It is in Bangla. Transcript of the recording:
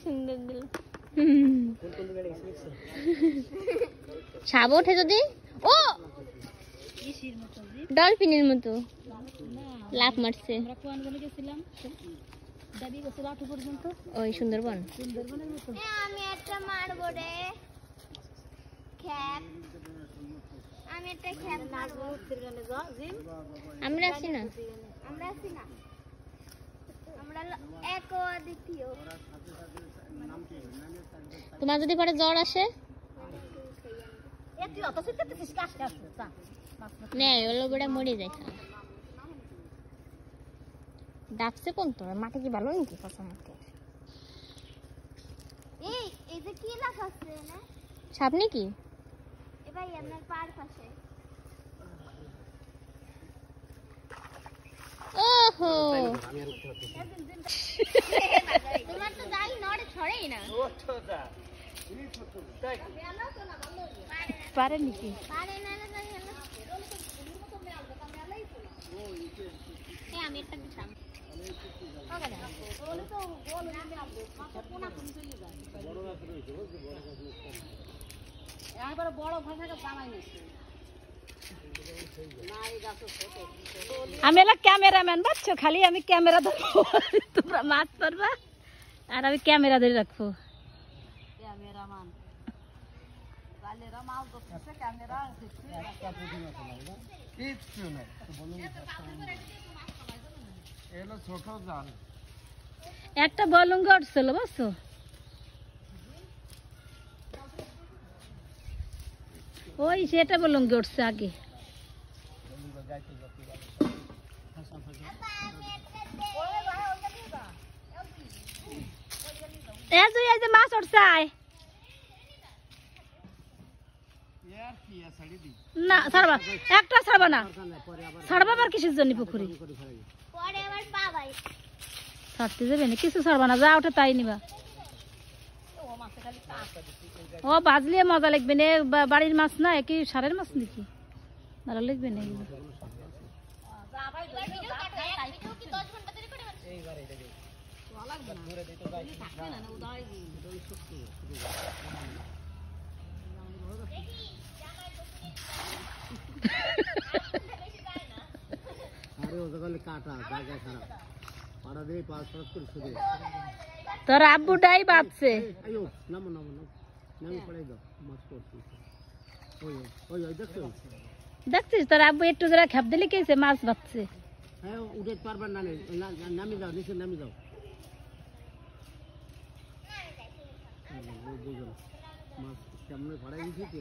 সুন্দর দিল। সাপ ওঠে যদি, ও ডলফিনের মতো লাফ মারছে। ওই সুন্দরবন। আমি একটা মারবো রে খ্যাপ, আমি একটা খ্যাপ মারবো। আমরা আছি না, আমরা আছি না, আমরা এক ও দ্বিতীয়। তোমার যদি পরে জ্বর আসে নেই ওগুলো বেড়া মরে যায়। ডাকছে কোন তোর মাঠে কি ভালো নাকি কথা মাঠে? এই এই যে কি লাগাচ্ছে না সাপ নাকি? এবার আপনার পার পাশে। ওহো তোমার তো জাল নড়ে ছড়েই না। পারে নাকি? পারে না না যাই হলো। এই আমি একটা দিতাম। আমি এলা ক্যামেরাম্যান বাচ্চো, খালি আমি ক্যামেরা ধরবো, তোমরা মাছ পারবা আর আমি ক্যামেরা ধরে রাখবো। একটা বলুঙ্গ উঠছিল বুঝছো, ওই সেটা বলুঙ্গ উঠছে আগে। এই যে মাছ উঠছে না, ছাড়বা একটা ছাড়বা না, ছাড়বা আবার কিসের জন্য পুকুরে ছাড়তে যাবে না, কিছু ছাড়বা না, যা ওঠে তাই নিবা। ও বাজলে মজা লাগবে না, বাড়ির মাছ না কি সারের মাছ নাকি, ভালো লাগবে না এগুলো। তোর আব্বুটাই বাঁচছে, দেখছিস তোর আব্বু একটু জোড়া খেপ দিলে কেছে মাছ বাঁচছে। হ্যাঁ উঠে পারবার না, নামি যাও নিচে, নামি যাও। মাছ সামনে ভাড়াই দিয়েছি।